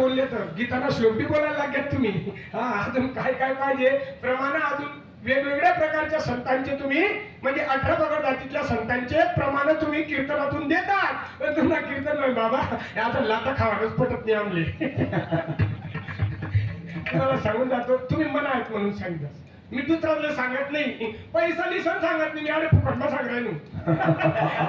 बोलले तर गीताना शेवटी बोलायला लागेल तुम्ही. हा अजून काय काय पाहिजे प्रमाण अजून वेगवेगळ्या प्रकारच्या संतांचे तुम्ही म्हणजे 18 पगड जातीतल्या संतांचे प्रमाण तुम्ही कीर्तनातून देतात. पण तुम्हाला कीर्तन नाही बाबा आता लाता खावाच पटत नाही आमले. तुम्हाला सांगून जातो तुम्ही मना आहेत म्हणून सांगितलं. मी दुसऱ्याला सांगत नाही पैसा लिसन सांगत नाही. मी अरे फुकटला सांगायला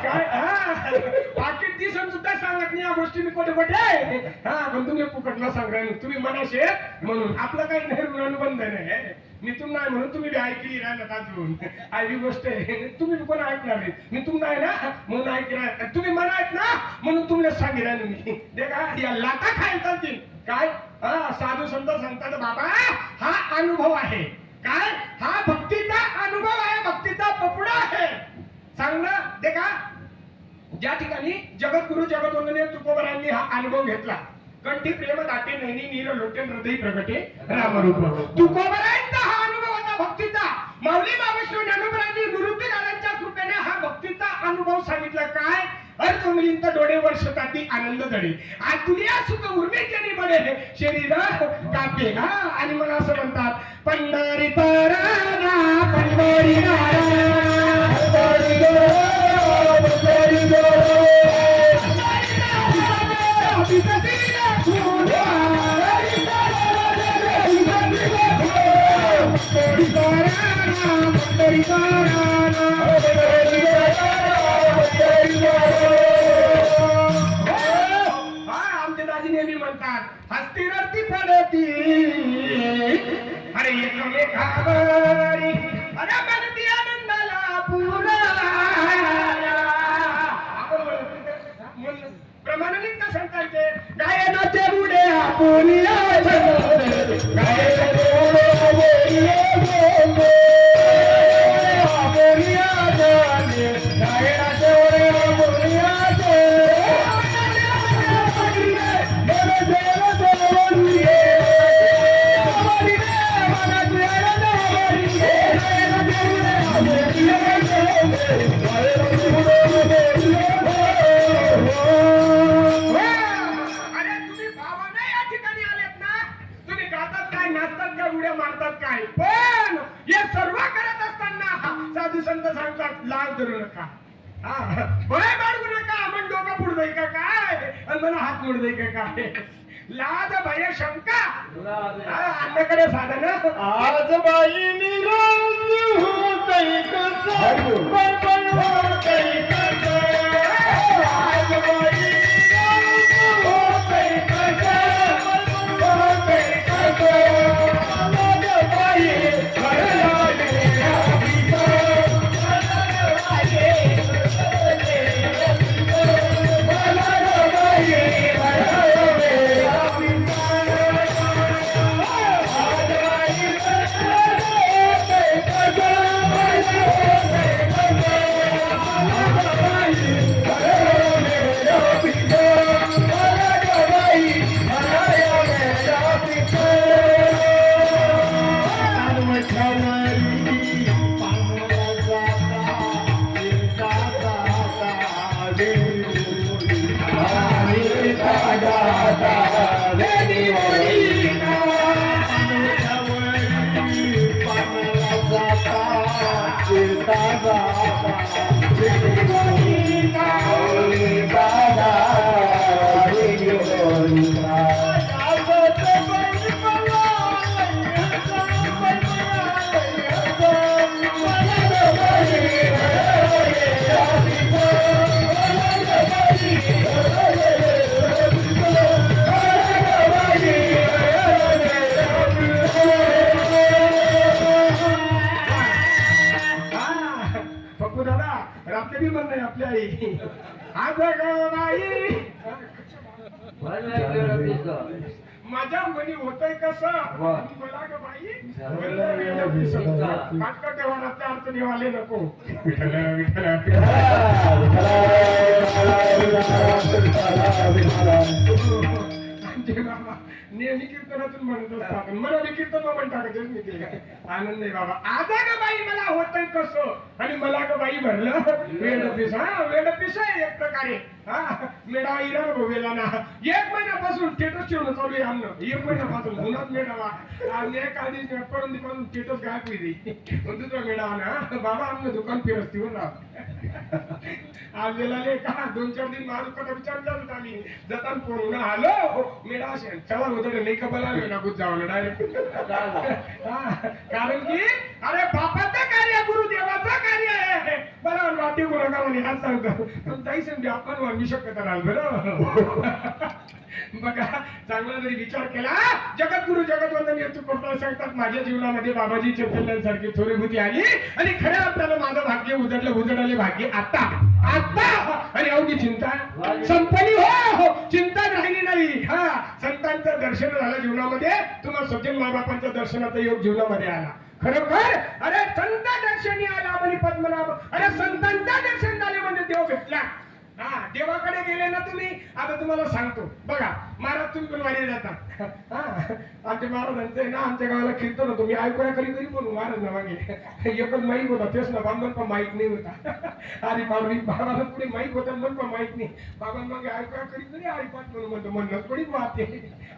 काय पाकिट दिसन सुद्धा सांगत नाही. या गोष्टी मी कुठे कुठे हा पण तुम्ही फुकटला सांगायला तुम्ही मनाशे म्हणून आपलं काही नाही ऋणानुबंध नाही. मी तुम नाही म्हणून तुम्ही ऐकली राहणार अजून आई गोष्ट आहे. तुम्ही कोण ऐकणार नाही. मी तुम नाही ना म्हणून ऐकणार. तुम्ही मना आहेत ना म्हणून तुम्हाला सांगी राहिलो मी. देखा या लाटा खायचा काय साधू संत सांगतात बाबा हा अनुभव आहे. काय हा भक्तीचा अनुभव आहे. भक्तीचा पपुडा आहे. सांगणं देखा ज्या ठिकाणी जगद्गुरु जगदवंदनीय तुकोबरायांनी हा अनुभव घेतला. कंठी प्रेम दाटे नैनी नीर लोटन हृदय प्रगटे रामरूप. तुकोबरायांचा हा अनुभव होता भक्तीचा. माऊली महाविष्णू ज्ञानोबरायांनी निवृत्ती दादांच्या कृपेने हा भक्तीचा अनुभव सांगितला. काय अर्थ मुलींचा डोळे वर्ष ताती आनंद जडे आज दुनिया सुख उर्मी केली बडे शरीर कापे. आणि मला असं म्हणतात पंढरी पराना पंढरी नेहमी म्हणतात हस्तीवरती पडती अरे एकमेकावरी अरे बनती आनंदाला पुरा. प्रमाणित संतांचे गायनाचे बुडे आपण लाज धरू नका. बळे बाळगू नका. आपण डोकं पुढ का काय आणि मला हात मोड का काय. लाज भय शंका अन्नाकडे साधन आज बाई निराज होतय कसं पण होतय कसं. आज बाई निराज होतय कसं होतय कसं. आज बाई रात्री म्हणणं आपल्या आई आज बाई माझ्या मनी होतय कसं बोला ग बाई. काटका देवानाचा अर्थ निवाले नको. म्हणजे बाबा नेहमी कीर्तनातून म्हणत असतात मला बी कीर्तन म्हणता का मी केलं आनंद आहे बाबा. आता का बाई मला होतंय कसं आणि मला का बाई भरलं वेडपीस. हा वेडपीस आहे एक प्रकारे. हा मेळा इरा गोवेला ना 1 महिन्यापासून थिएटर ठेवणं चालू आहे आमनं. 1 महिन्यापासून उन्हात मेळावा आणि एक आधी पडून दिपासून थिएटर गायब होईल दुसरा मेळावा ना बाबा आमनं दुकान फिरस्ती हो ना. आज वेळेला का 2-4 दिन माझं कथा विचारलं होतं आम्ही जाताना फोन हॅलो मेळा असेल चला होतं नाही का बोला ना गुज जावं डायरेक्ट. कारण की अरे बापाचं कार्य गुरुदेवाचं कार्य आहे बरोबर वाटी गुन्हा म्हणे आज सांगतो पण ताई समजे आपण म्हणू शकत राहाल बरं. बघा चांगला जरी विचार केला जगद्गुरु जगतवंदन हेतू करताना सांगतात माझ्या जीवनामध्ये बाबाजी चैतन्यांसारखी थोरीभूती आली आणि खऱ्या अर्थानं माझं भाग्य उजळले भाग्य आता आणि अवघी चिंता संपली हो चिंता राहिली नाही. हा संतांचं दर्शन झालं जीवनामध्ये तुम्हाला सज्जन मायबापांच्या दर्शनाचा योग जीवनामध्ये आला खरोखर. अरे संत दर्शनी आला म्हणे पद्मनाभ. अरे संतांचा दर्शन झाले म्हणजे देव भेटला. हा देवाकडे गेले ना तुम्ही. आता तुम्हाला सांगतो बघा महाराज तुम्ही पण वारी जाता. आमच्या महाराजांचं ना आमच्या गावाला कीर्तन होतो मी ऐकूया कधी कधी बोलू महाराज ना मागे एकच माईक होता तेच ना बाबांना पण माईक नाही होता. आणि बाबांना पुढे माईक होता मन पण माईक नाही बाबांना मागे ऐकूया कधी कधी आईपाठ म्हणून म्हणतो म्हणणं थोडी वाहते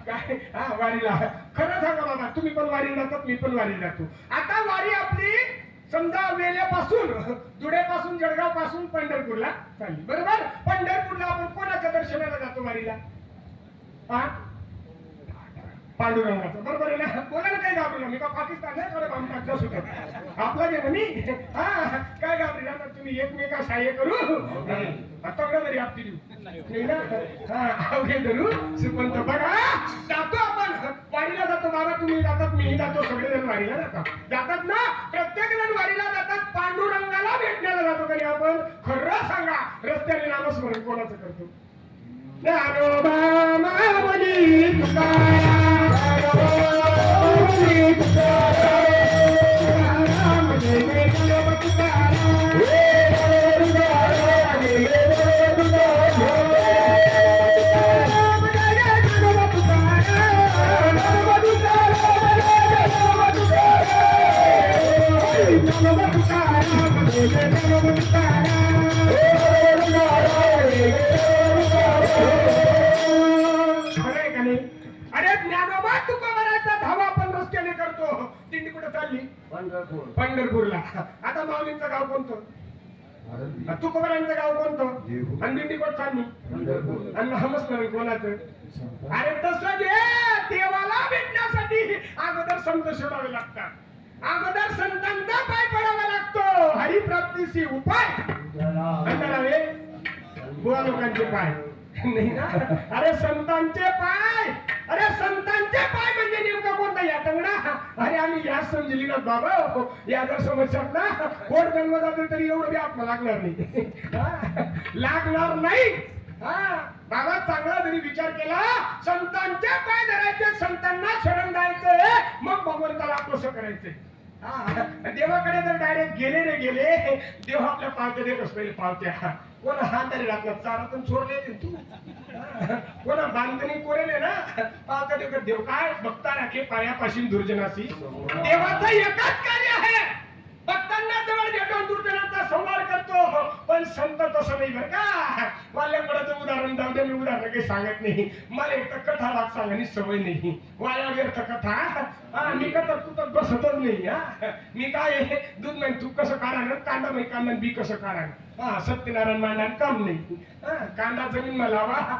काय. हा वारीला खरं सांगा बाबा तुम्ही पण वारी जातात मी पण वारी जातो. आता वारी आपली समजा वेल्यापासून धुळेपासून जळगाव पासून पंढरपूरला चालली बरोबर. पंढरपूरला आपण कोणाच्या दर्शनाला जातो वारीला. हा पांडुरंगाचं बरोबर आहे ना. बोलायला काय घाबरू मी का पाकिस्तान नाही खरं काम टाकलं सुद्धा आपला जे मी. हा काय घाबरी जाणार तुम्ही एकमेका सहाय्य करू तगडा तरी आपली देऊ ना. हा अवघे धरू सुपंत बघा जातो आपण वारीला जातो बाबा तुम्ही जातात मीही जातो सगळेजण वारीला जातात ना. प्रत्येक जण वारीला जातात पांडुरंगाला भेटण्याला जातो कधी आपण. खरं सांगा रस्त्याने नामस्मरण कोणाचं करतो. ज्ञानोबा माऊली तुकाराम माऊली तुकाराम राम जय जय ज्ञानोबा तुकाराम अरे ज्ञानोबा तुकोबाराचा धावा आपण रस्त्याने करतो. दिंडी कुठे चालली पंढरपूरला. आता माऊलींचं गाव कोणतं तुकोबारांचं गाव कोणतं आणि दिंडी कुठे चालली आणि नामस्मरण कोणाचं. अरे तसं देवाला भेटण्यासाठी अगोदर संत शोधावे लागतात. अगोदर संतांचा पाय पडावा लागतो. हरिप्राप्तीशी उपाय गोवा लोकांचे पाय नाही ना. अरे संतांचे पाय. अरे संतांचे पाय म्हणजे नेमका कोणता या टंगडा. अरे आम्ही याच समजली ना बाबा या जर समजतात ना कोण जन्म जातो तरी एवढं बी आत्मा लागणार नाही. लागणार नाही. हा बाबा चांगला जरी विचार केला संतांचे पाय धरायचे संतांना शरण द्यायचे मग भगवंताला कसं करायचंय. देवाकडे जर डायरेक्ट गेले रे गेले देव आपल्या पावत्या देतच पहिले पावत्या. कोणा हात तरी लागला चारातून चोरले तू कोणा बांधणी कोरेले ना पावत्या देव देव काय बघता राखे पायापासून दुर्जनाशी. देवाचं एकच कार्य आहे भक्तांना जवळ घेऊन दुर्जनांचा संवाद करतो. पण संत तसं नाही बरं का. वाल्याकडाचं उदाहरण जाऊ दे मी उदाहरण काही सांगत नाही. मला एक तर कथा वाद सांगण्याची सवय नाही. वाया व्यर्थ कथा मी कथा तू तर बसतच नाही. मी काय दूध नाही तू कसं काढा कांदा नाही कांदा बी कसं काढा. सत्यनारायण मांडा काम नाही. कांदा जमीन मध्ये लावा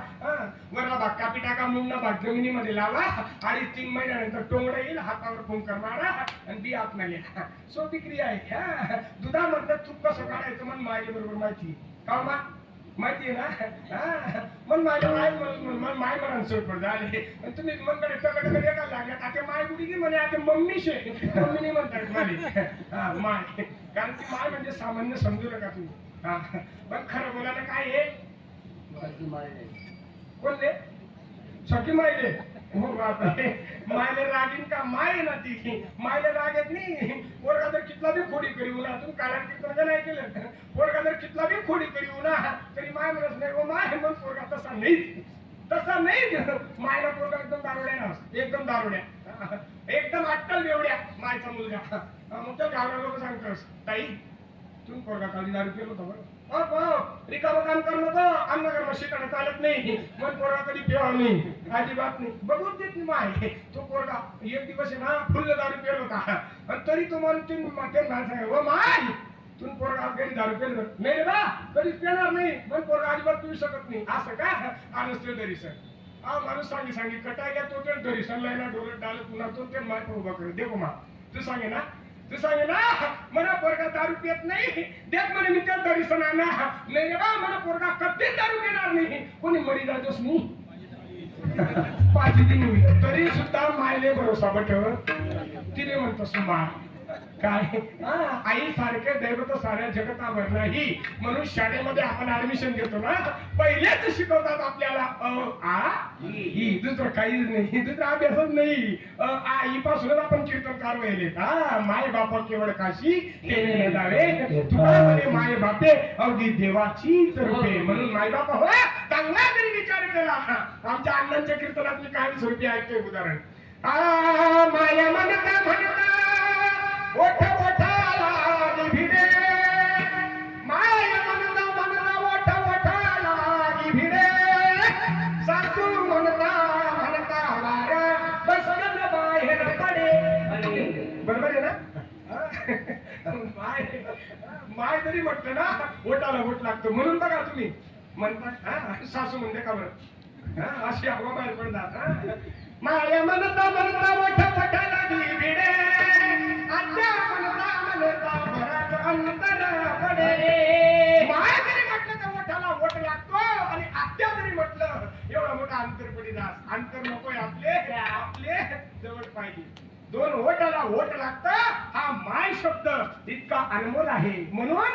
वरला भाग कापी टाका मुंडा भाग जमिनीमध्ये लावा 2-3 महिन्यानंतर टोंगडा येईल हातावर फुंकर मारा आणि बी आत नाही. सोपी क्रिया आहे. दुधामधलं तूप कसं काढायचं मन माझ्या बरोबर माहिती का माहिती आहे ना. मन माझ्या माय म्हणून सोडपड झाले तुम्ही मनकडे टकडे एका लागल्यात. आता माय कुठे की म्हणे आता मम्मीशे मम्मीने म्हणतात माय माय कारण की माय म्हणजे सामान्य समजू नका तुम्ही. पण खरं बोलायला काय आहे कोण रे सखी मायले हो बापरे मायले रागीन का माय ना ती मायले राग येत नाही. पोरगा जर कितला बी खोडी करी उन्हा तुम्ही काळात कीर्तन नाही केलं पोरगा जर कितला बी खोडी करी उन्हा तरी माय म्हणत नाही. माय मग पोरगा तसा नाही तसं नाही मायला पोरगा एकदम दारुड्या ना एकदम दारुड्या एकदम अट्टल बेवड्या मायचा मुलगा मग त्या गावरा लोक सांगतोस ताई तू पोरगा खाली दारू पिलो होता बरं रिकामं काम करू नको अन्न कर्म शिकणं चालत नाही मन पोरगा कधी पिवा नाही अजिबात नाही बघून देत नाही माय तो पोरगा एक दिवस आहे ना फुल्ल दारू पिलो होता आणि तरी तुम्हाला तुम्ही मला सांगा हो माय तुम्ही पोरगा घरी दारू पेल नाही रे बा कधीच पेणार नाही पण पोरगा अजिबात पिऊ शकत नाही असं का आणच ते दरीसन हा माणूस सांगी कटाय घ्या तो ते दरीसनला ना डोलत डालत पुन्हा तो ते माय उभा कर देखो मा तू सांगे ना मला पोरगा दारू पित नाही देख म्हणे मी त्या दरीसन आणा नाही रे बा मला पोरगा कधीच दारू पिणार नाही कोणी मरी जातोस मी पाच दिन तरी सुद्धा मायले भरोसा बठव तिने म्हणतोस मा काय आई सारखे दैवत साऱ्या जगतावर नाही म्हणून शाळेमध्ये आपण ऍडमिशन घेतो ना पहिलेच शिकवतात आपल्याला ही दुसरं काहीच नाही दुसरा अभ्यासच नाही आई पासूनच आपण कीर्तनकार व्हायले माय बापा केवळ काशी केले जावे तुला म्हणे माय बापे अगदी देवाची रूपे म्हणून माय बापा हो चांगला तरी विचार केला आमच्या अण्णांच्या कीर्तनात मी काही स्वरूपी ऐकतोय उदाहरण माया म्हणता ओठा ओठाला भिडे माय म्हणता ओठा भिडे सासू म्हणता वारा बसन बाहेर पडे बरोबर आहे ना माय तरी म्हटलं ना ओटाला ओट लागतो म्हणून बघा तुम्ही म्हणता सासू म्हणते का बरं अशी हवा बाहेर पडतात माया म्हणता ओठा ओठाला भिडे माय जरी म्हटलं तर ओठाला ओठ लागतो आणि आत्या जरी म्हटलं एवढा मोठा अंतर पडी जास अंतर नकोय आपले जवळ पाहिजे दोन ओठाला ओठ लागतं हा माय शब्द इतका अनमोल आहे म्हणून